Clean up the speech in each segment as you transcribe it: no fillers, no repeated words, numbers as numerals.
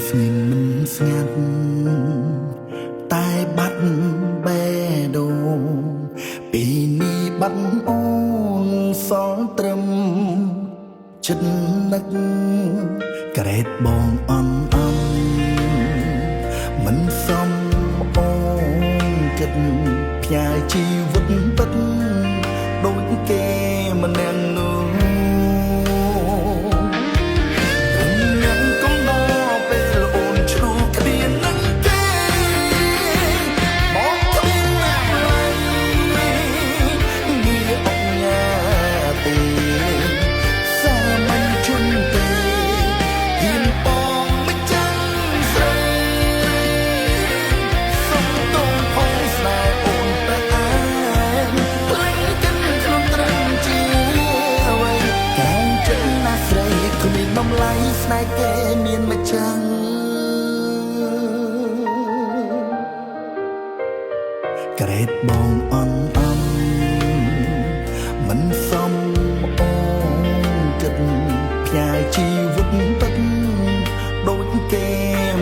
ស្ងៀមមិនស្ងាត់តែបាត់បេះដូងពីនេះបាត់អូនសល់ត្រឹមចិត្តនឹកក្រេតបងអន់មិនសមអូនគិតផ្ញើជីវិតពិតដូចគេម្នាក់នោះតម្លៃស្នេហ៍គេមានមកចាំងក្រេតបងអន់មិនសមអូនគិតផ្ញើជីវិតពិតដូចគេ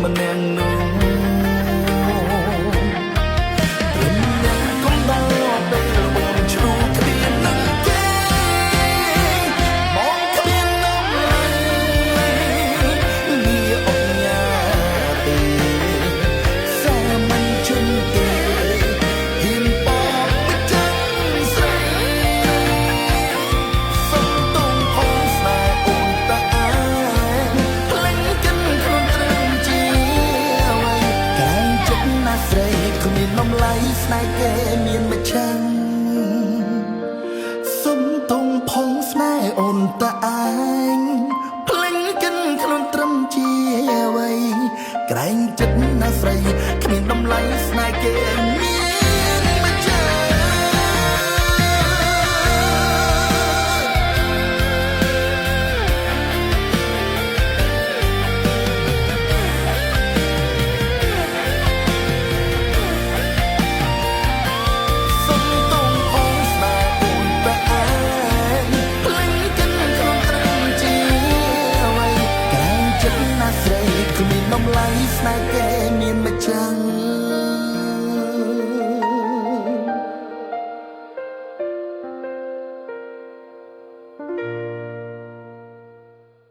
ម្នាក់នោះតម្លៃស្នេហ៍គេមានមកចាំងសុំទុំផងស្នេហ៍អូនតា